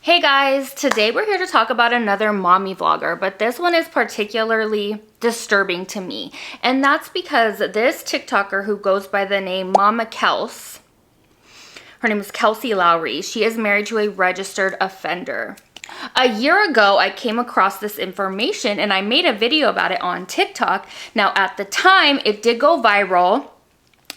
Hey guys, today we're here to talk about another mommy vlogger, but this one is particularly disturbing to me. And that's because this TikToker who goes by the name Mama Kels, her name is Kelcie Lowrey. She is married to a registered offender. A year ago, I came across this information and I made a video about it on TikTok. Now at the time, it did go viral.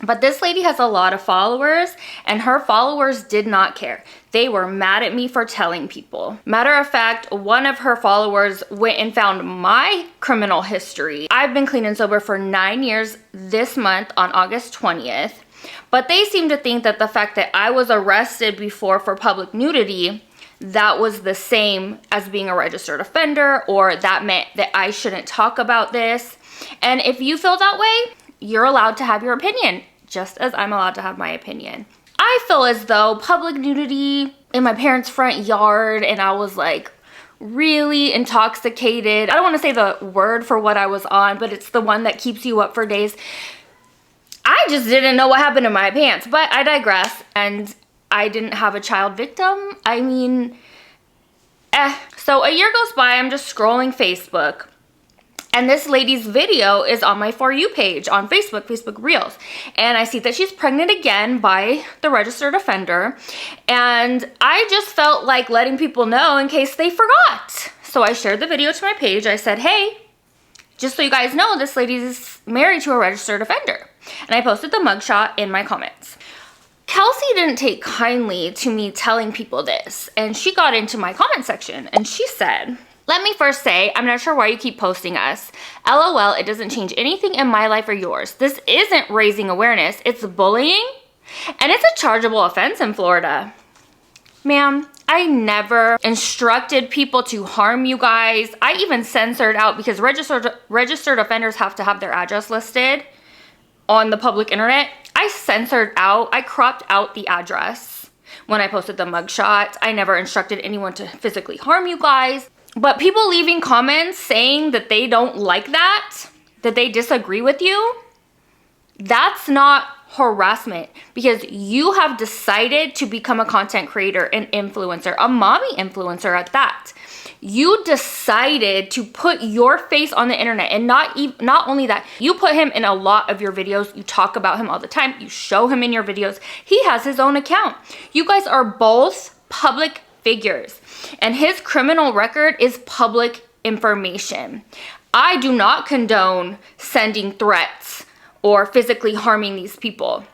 But this lady has a lot of followers and her followers did not care. They were mad at me for telling people. Matter of fact, one of her followers went and found my criminal history. I've been clean and sober for 9 years this month on August 20th. But they seem to think that the fact that I was arrested before for public nudity, that was the same as being a registered offender, or that meant that I shouldn't talk about this. And if you feel that way, you're allowed to have your opinion, just as I'm allowed to have my opinion. I feel as though public nudity in my parents' front yard, and I was like really intoxicated. I don't want to say the word for what I was on, but it's the one that keeps you up for days. I just didn't know what happened in my pants, but I digress. And I didn't have a child victim. I mean, So a year goes by, I'm just scrolling Facebook. And this lady's video is on my For You page on Facebook Reels. And I see that she's pregnant again by the registered offender. And I just felt like letting people know in case they forgot. So I shared the video to my page. I said, hey, just so you guys know, this lady's married to a registered offender. And I posted the mugshot in my comments. Kelcie didn't take kindly to me telling people this. And she got into my comment section and she said, let me first say, I'm not sure why you keep posting us. LOL, it doesn't change anything in my life or yours. This isn't raising awareness, it's bullying, and it's a chargeable offense in Florida. Ma'am, I never instructed people to harm you guys. I even censored out, because registered offenders have to have their address listed on the public internet. I censored out, I cropped out the address when I posted the mugshot. I never instructed anyone to physically harm you guys. But people leaving comments saying that they don't like that they disagree with you, that's not harassment, because you have decided to become a content creator, an influencer, a mommy influencer at that. You decided to put your face on the internet, and not only that, you put him in a lot of your videos. You talk about him all the time. You show him in your videos. He has his own account. You guys are both public figures, and his criminal record is public information. I do not condone sending threats or physically harming these people.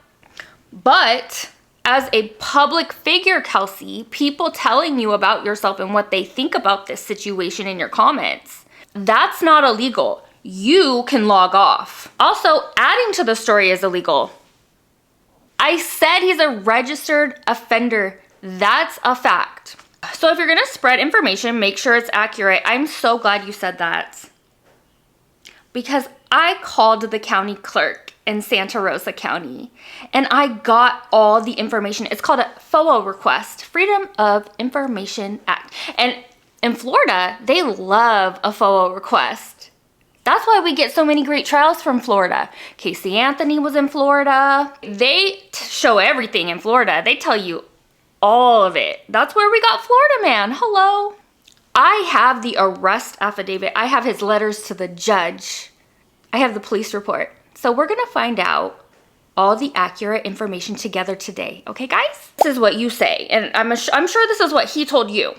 But as a public figure, Kelcie, people telling you about yourself and what they think about this situation in your comments, that's not illegal. You can log off. Also, adding to the story is illegal. I said he's a registered offender. That's a fact. So if you're gonna spread information, make sure it's accurate. I'm so glad you said that, because I called the county clerk in Santa Rosa County and I got all the information. It's called a FOIA request, Freedom of Information Act. And in Florida, they love a FOIA request. That's why we get so many great trials from Florida. Casey Anthony was in Florida. They show everything in Florida. They tell you all of it. That's where we got Florida Man. Hello. I have the arrest affidavit. I have his letters to the judge. I have the police report. So we're gonna find out all the accurate information together today. Okay, guys? This is what you say, and I'm sure this is what he told you.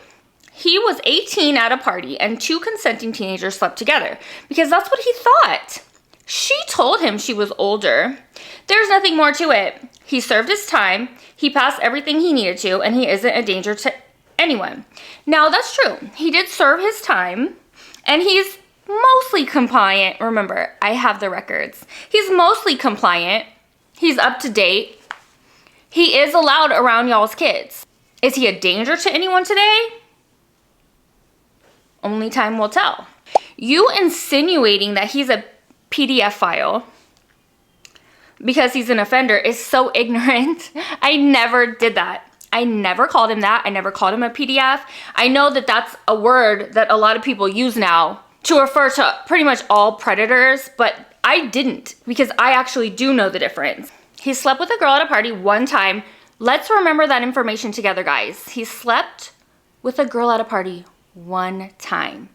He was 18 at a party and 2 consenting teenagers slept together, because that's what he thought. She told him she was older. There's nothing more to it. He served his time, he passed everything he needed to, and he isn't a danger to anyone. Now, that's true. He did serve his time, and he's mostly compliant. Remember, I have the records. He's mostly compliant. He's up to date. He is allowed around y'all's kids. Is he a danger to anyone today? Only time will tell. You insinuating that he's a PDF file because he's an offender is so ignorant. I never did that. I never called him that. I never called him a PDF. I know that that's a word that a lot of people use now to refer to pretty much all predators, but I didn't, because I actually do know the difference. He slept with a girl at a party one time. Let's remember that information together, guys. He slept with a girl at a party one time,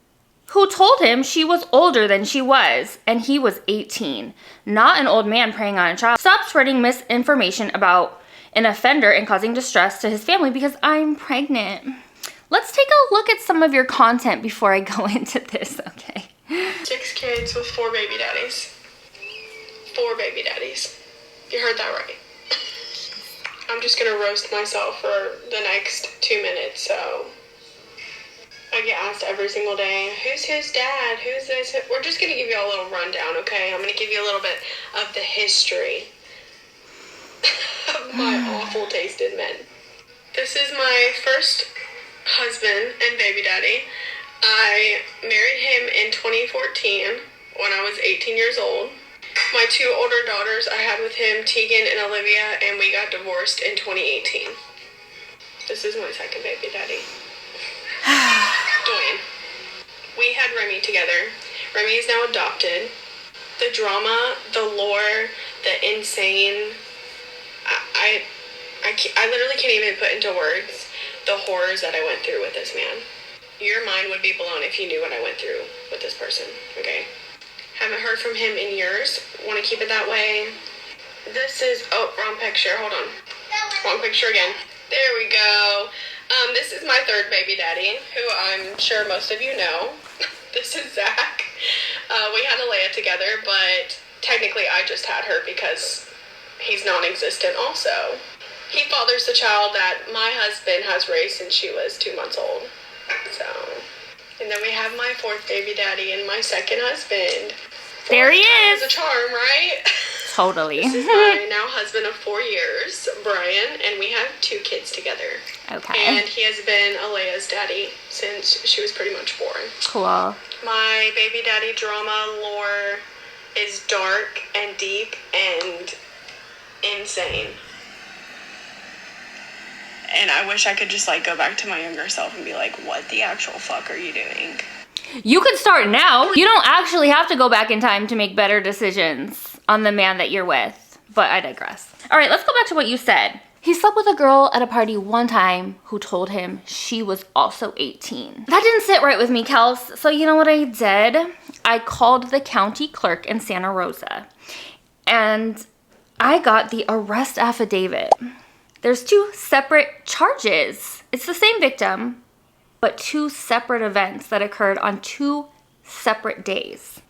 who told him she was older than she was, and he was 18. Not an old man preying on a child. Stop spreading misinformation about an offender and causing distress to his family because I'm pregnant. Let's take a look at some of your content before I go into this, okay? 6 kids with 4 baby daddies. 4 baby daddies. You heard that right. I'm just gonna roast myself for the next 2 minutes, so I get asked every single day, who's his dad? Who's this? We're just gonna give you a little rundown, okay? I'm gonna give you a little bit of the history of my awful tasted men. This is my first husband and baby daddy. I married him in 2014 when I was 18 years old. My 2 older daughters I had with him, Tegan and Olivia, and we got divorced in 2018. This is my second baby daddy. Dwayne. We had Remy together. Remy is now adopted. The drama, the lore, the insane, I literally can't even put into words the horrors that I went through with this man. Your mind would be blown if you knew what I went through with this person, okay? Haven't heard from him in years. Want to keep it that way. This is, oh, wrong picture. Hold on. Wrong picture again. There we go. This is my 3rd baby daddy, who I'm sure most of you know. This is Zach. We had Alea together, but technically I just had her because he's non-existent also. He fathers the child that my husband has raised since she was 2 months old. So, and then we have my 4th baby daddy and my second husband. There he is. It's a charm, right? Totally. This is my now husband of 4 years, Bryan, and we have 2 kids together. Okay. And he has been Alea's daddy since she was pretty much born. Cool. My baby daddy drama lore is dark and deep and insane. And I wish I could just, like, go back to my younger self and be like, what the actual fuck are you doing? You could start now. You don't actually have to go back in time to make better decisions on the man that you're with. But I digress. All right, let's go back to what you said. He slept with a girl at a party one time who told him she was also 18. That didn't sit right with me, Kels. So you know what I did? I called the county clerk in Santa Rosa. And I got the arrest affidavit. There's 2 separate charges. It's the same victim, but 2 separate events that occurred on 2 separate days.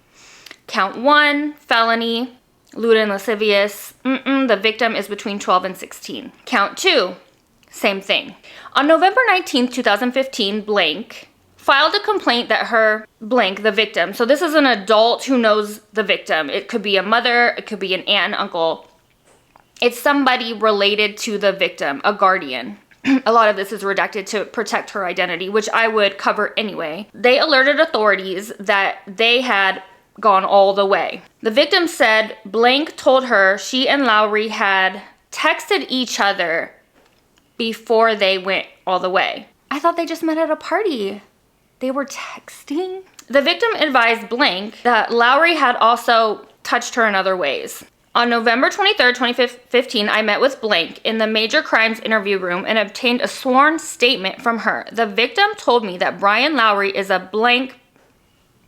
Count 1, felony, lewd and lascivious. The victim is between 12 and 16. Count 2, same thing. On November 19th, 2015, blank filed a complaint that her blank, the victim, so this is an adult who knows the victim. It could be a mother, it could be an aunt, uncle. It's somebody related to the victim, a guardian. A lot of this is redacted to protect her identity, which I would cover anyway. They alerted authorities that they had gone all the way. The victim said blank told her she and Lowrey had texted each other before they went all the way. I thought they just met at a party. They were texting. The victim advised blank that Lowrey had also touched her in other ways. On November 23rd, 2015, I met with blank in the major crimes interview room and obtained a sworn statement from her. The victim told me that Bryan Lowrey is a blank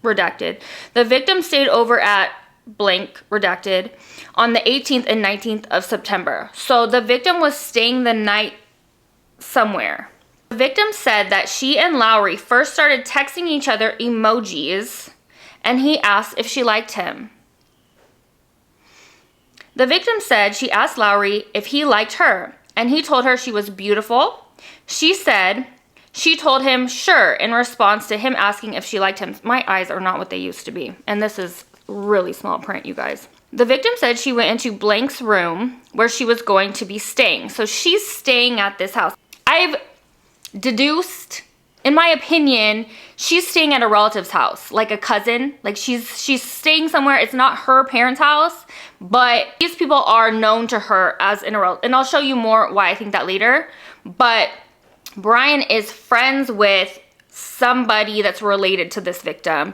redacted. The victim stayed over at blank redacted on the 18th and 19th of September. So the victim was staying the night somewhere. The victim said that she and Lowrey first started texting each other emojis and he asked if she liked him. The victim said she asked Lowrey if he liked her, and he told her she was beautiful. She said she told him sure in response to him asking if she liked him. My eyes are not what they used to be, and this is really small print, you guys. The victim said she went into blank's room where she was going to be staying. So she's staying at this house. I've deduced, in my opinion, she's staying at a relative's house, like a cousin. Like she's staying somewhere. It's not her parents' house, but these people are known to her as in a relative. And I'll show you more why I think that later. But Bryan is friends with somebody that's related to this victim,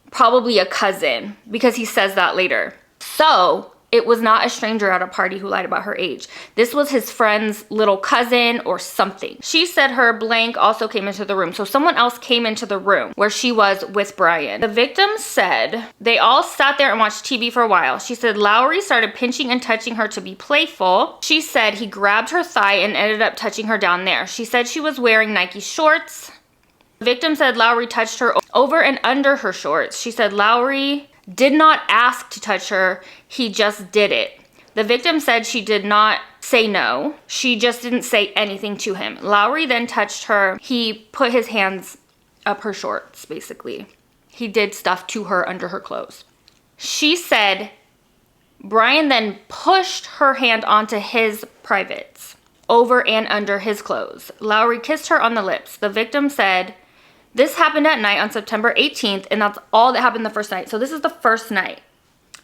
probably a cousin, because he says that later. So it was not a stranger at a party who lied about her age. This was his friend's little cousin or something. She said her blank also came into the room. So someone else came into the room where she was with Bryan. The victim said they all sat there and watched TV for a while. She said Lowrey started pinching and touching her to be playful. She said he grabbed her thigh and ended up touching her down there. She said she was wearing Nike shorts. The victim said Lowrey touched her over and under her shorts. She said Lowrey did not ask to touch her, he just did it. The victim said she did not say no, she just didn't say anything to him. Lowrey then touched her. He put his hands up her shorts, basically. He did stuff to her under her clothes. She said Bryan then pushed her hand onto his privates, over and under his clothes. Lowrey kissed her on the lips. The victim said this happened at night on September 18th, and that's all that happened the first night. So this is the first night.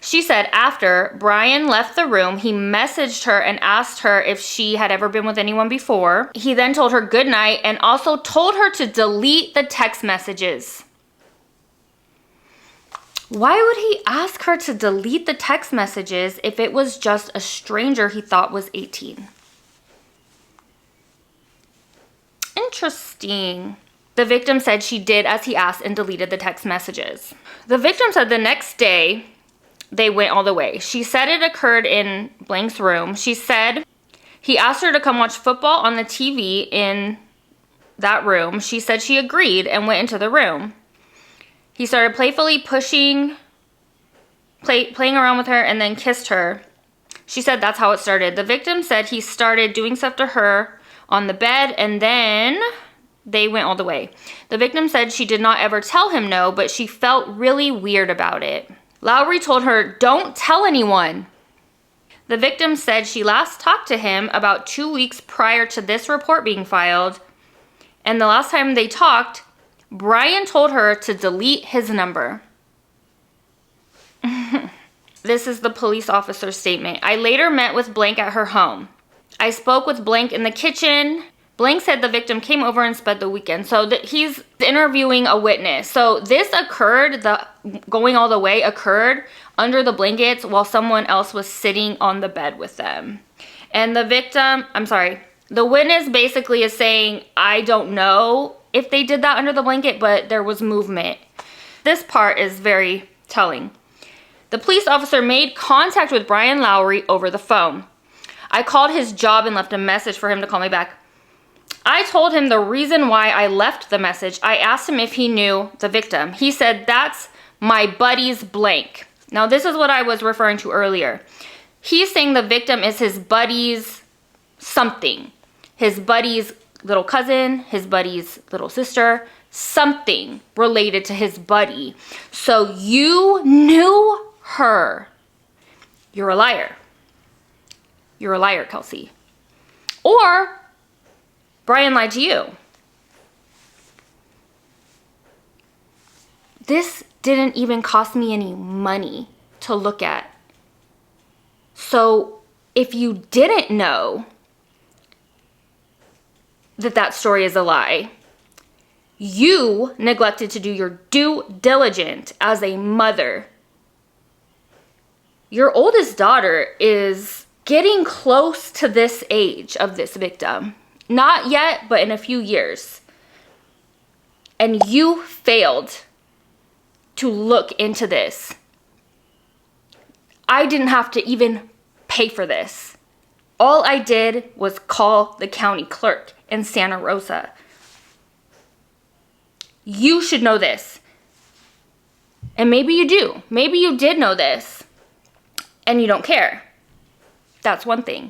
She said after Bryan left the room, he messaged her and asked her if she had ever been with anyone before. He then told her good night and also told her to delete the text messages. Why would he ask her to delete the text messages if it was just a stranger he thought was 18? Interesting. The victim said she did as he asked and deleted the text messages. The victim said the next day they went all the way. She said it occurred in Blank's room. She said he asked her to come watch football on the TV in that room. She said she agreed and went into the room. He started playfully playing around with her and then kissed her. She said that's how it started. The victim said he started doing stuff to her on the bed and then they went all the way. The victim said she did not ever tell him no, but she felt really weird about it. Lowrey told her, don't tell anyone. The victim said she last talked to him about 2 weeks prior to this report being filed. And the last time they talked, Bryan told her to delete his number. This is the police officer's statement. I later met with Blank at her home. I spoke with Blank in the kitchen. Blank said the victim came over and spent the weekend. So he's interviewing a witness. So this occurred, the going all the way occurred under the blankets while someone else was sitting on the bed with them. And the the witness basically is saying, I don't know if they did that under the blanket, but there was movement. This part is very telling. The police officer made contact with Bryan Lowrey over the phone. I called his job and left a message for him to call me back. I told him the reason why I left the message. I asked him if he knew the victim. He said, that's my buddy's blank. Now, this is what I was referring to earlier. He's saying the victim is his buddy's something. His buddy's little cousin, his buddy's little sister, something related to his buddy. So you knew her. You're a liar. You're a liar, Kelcie. Or Bryan lied to you. This didn't even cost me any money to look at. So if you didn't know that story is a lie, you neglected to do your due diligence as a mother. Your oldest daughter is getting close to this age of this victim. Not yet, but in a few years. And you failed to look into this. I didn't have to even pay for this. All I did was call the county clerk in Santa Rosa. You should know this. And maybe you do. Maybe you did know this and you don't care. That's one thing.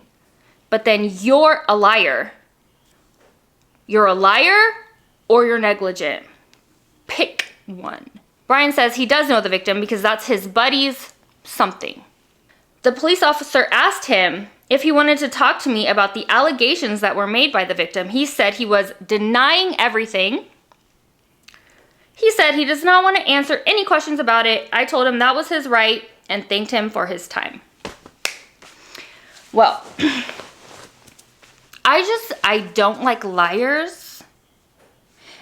But then you're a liar. You're a liar or you're negligent. Pick one. Bryan says he does know the victim because that's his buddy's something. The police officer asked him if he wanted to talk to me about the allegations that were made by the victim. He said he was denying everything. He said he does not want to answer any questions about it. I told him that was his right and thanked him for his time. Well, I don't like liars.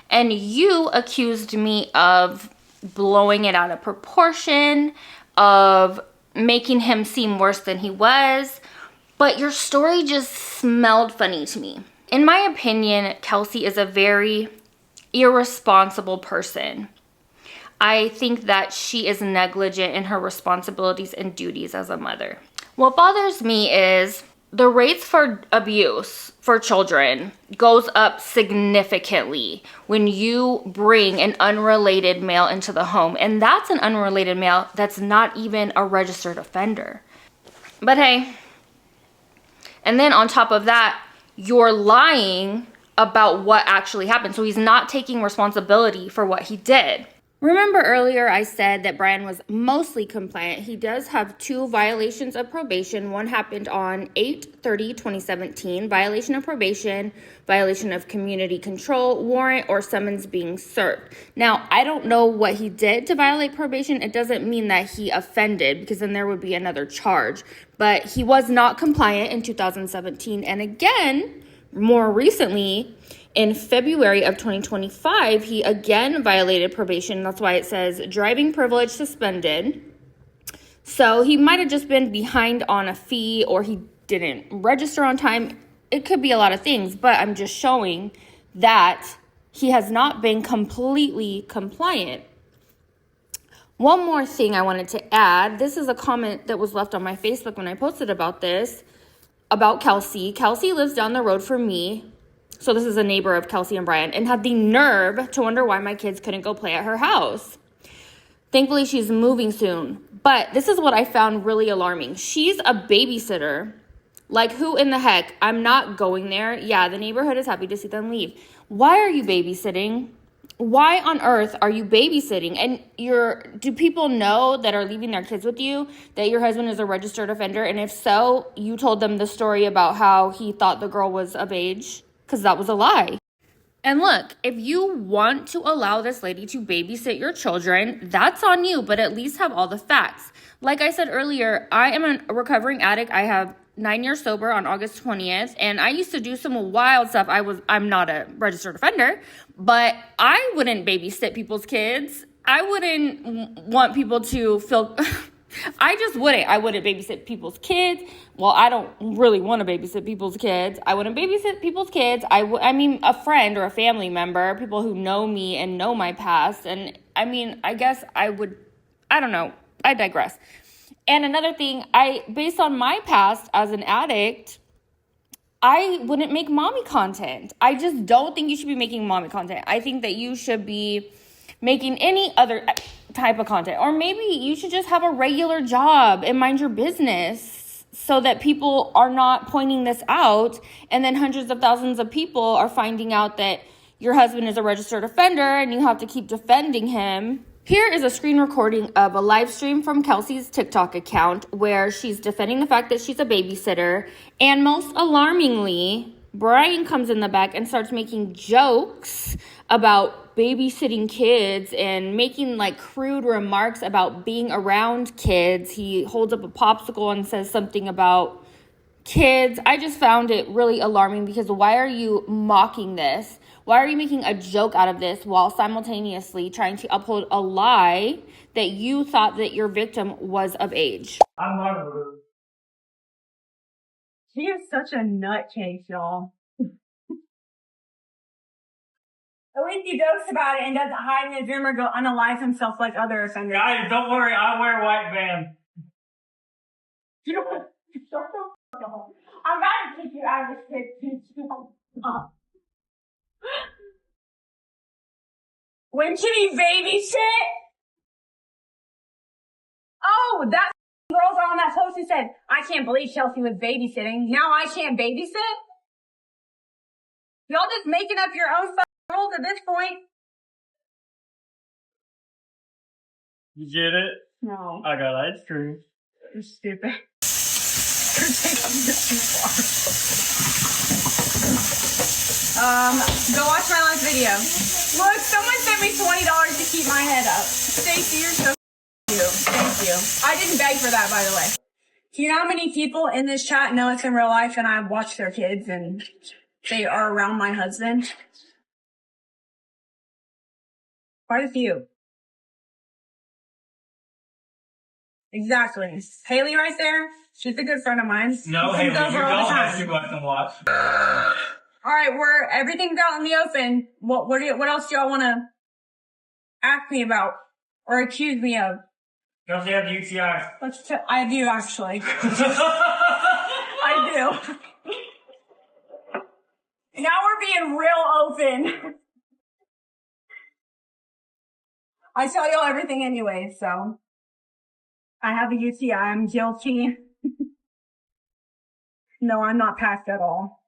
And you accused me of blowing it out of proportion, of making him seem worse than he was. But your story just smelled funny to me. In my opinion, Kelcie is a very irresponsible person. I think that she is negligent in her responsibilities and duties as a mother. What bothers me is the rates for abuse for children goes up significantly when you bring an unrelated male into the home. And that's an unrelated male that's not even a registered offender. But hey, and then on top of that, you're lying about what actually happened. So he's not taking responsibility for what he did. Remember earlier I said that Bryan was mostly compliant. He does have 2 violations of probation. One happened on 8/30/2017, violation of probation, violation of community control, warrant, or summons being served. Now, I don't know what he did to violate probation. It doesn't mean that he offended, because then there would be another charge. But he was not compliant in 2017. And again, more recently, in February of 2025, he again violated probation. That's why it says driving privilege suspended. So he might have just been behind on a fee, or he didn't register on time. It could be a lot of things, but I'm just showing that he has not been completely compliant. One more thing I wanted to add. This is a comment that was left on my Facebook when I posted about this, about Kelcie. Kelcie lives down the road from me. So this is a neighbor of Kelcie and Bryan, and had the nerve to wonder why my kids couldn't go play at her house. Thankfully, she's moving soon. But this is what I found really alarming. She's a babysitter. Like, who in the heck? I'm not going there. Yeah, the neighborhood is happy to see them leave. Why are you babysitting? Why on earth are you babysitting? And do people know that are leaving their kids with you that your husband is a registered offender? And if so, you told them the story about how he thought the girl was of age? Because that was a lie. And look, if you want to allow this lady to babysit your children, that's on you, but at least have all the facts. Like I said earlier, I am a recovering addict. I have 9 years sober on August 20th, and I used to do some wild stuff. I'm not a registered offender, but I wouldn't babysit people's kids. I wouldn't want people to feel... I just wouldn't. I wouldn't babysit people's kids. Well, I don't really want to babysit people's kids. I wouldn't babysit people's kids. I mean, a friend or a family member, people who know me and know my past. And I mean, I guess I would, I don't know. I digress. And another thing, based on my past as an addict, I wouldn't make mommy content. I just don't think you should be making mommy content. I think that you should be making any other type of content, or maybe you should just have a regular job and mind your business so that people are not pointing this out, and then hundreds of thousands of people are finding out that your husband is a registered offender and you have to keep defending him. Here is a screen recording of a live stream from Kelcie's TikTok account where she's defending the fact that she's a babysitter, and most alarmingly, Bryan comes in the back and starts making jokes about babysitting kids and making like crude remarks about being around kids. He holds up a popsicle and says something about kids. I just found it really alarming, because why are you mocking this? Why are you making a joke out of this while simultaneously trying to uphold a lie that you thought that your victim was of age? I'm not rude. She is such a nutcase, y'all. At least he jokes about it and doesn't hide in his room or go unalive himself like other offenders. Guys, don't worry, I wear white vans. You know what? I'm about to kick you out of this kid's When should he babysit? Oh, that girls are on that post who said, I can't believe Kelcie was babysitting. Now I can't babysit? Y'all just making up your own rules at this point. You get it? No. I got ice cream. You're stupid. You're taking this too far. Go watch my last video. Look, someone sent me $20 to keep my head up. Stacey, you're so you. Thank you. I didn't beg for that, by the way. Do you know how many people in this chat know it's in real life and I watch their kids and they are around my husband? Quite a few. Exactly. Haley right there, she's a good friend of mine. No, She Haley, you comes over all the don't have time. too much to watch. All right, everything's out in the open. What else do y'all want to ask me about or accuse me of? Don't you have UTI? I do actually. I do. Now we're being real open. I tell y'all everything anyway, so. I have a UTI. I'm guilty. No, I'm not passed at all.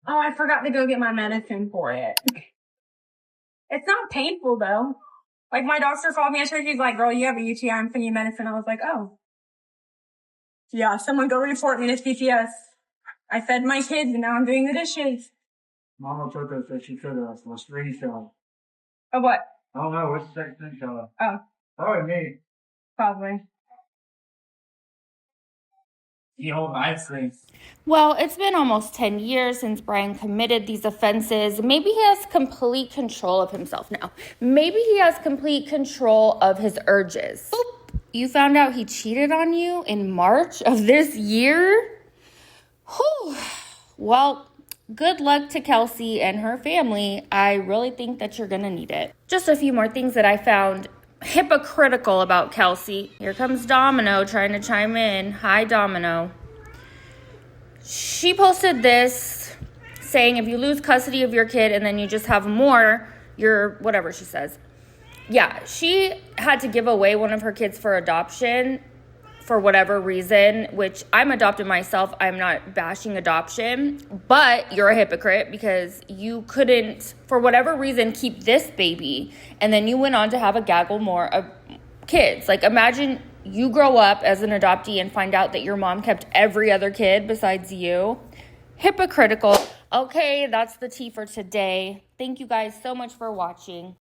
Oh, I forgot to go get my medicine for it. It's not painful though. Like my doctor called me yesterday. She's like, girl, you have a UTI. I'm sending you medicine. I was like, oh. Yeah, someone go report me to CPS. I fed my kids and now I'm doing the dishes. Mama took us that she could have a screenshot. Of what? I don't know, what's the screenshot? Oh, Probably me. probably. You hold my screen. Well, it's been almost 10 years since Bryan committed these offenses. Maybe he has complete control of himself now. Maybe he has complete control of his urges. Boop. You found out he cheated on you in March of this year? Whew. Well, good luck to Kelcie and her family. I really think that you're gonna need it. Just a few more things that I found hypocritical about Kelcie. Here comes Domino trying to chime in. Hi, Domino. She posted this saying if you lose custody of your kid and then you just have more, you're whatever she says. Yeah, she had to give away one of her kids for adoption for whatever reason, which I'm adopted myself. I'm not bashing adoption, but you're a hypocrite because you couldn't, for whatever reason, keep this baby. And then you went on to have a gaggle more of kids. Like imagine you grow up as an adoptee and find out that your mom kept every other kid besides you. Hypocritical. Okay, that's the tea for today. Thank you guys so much for watching.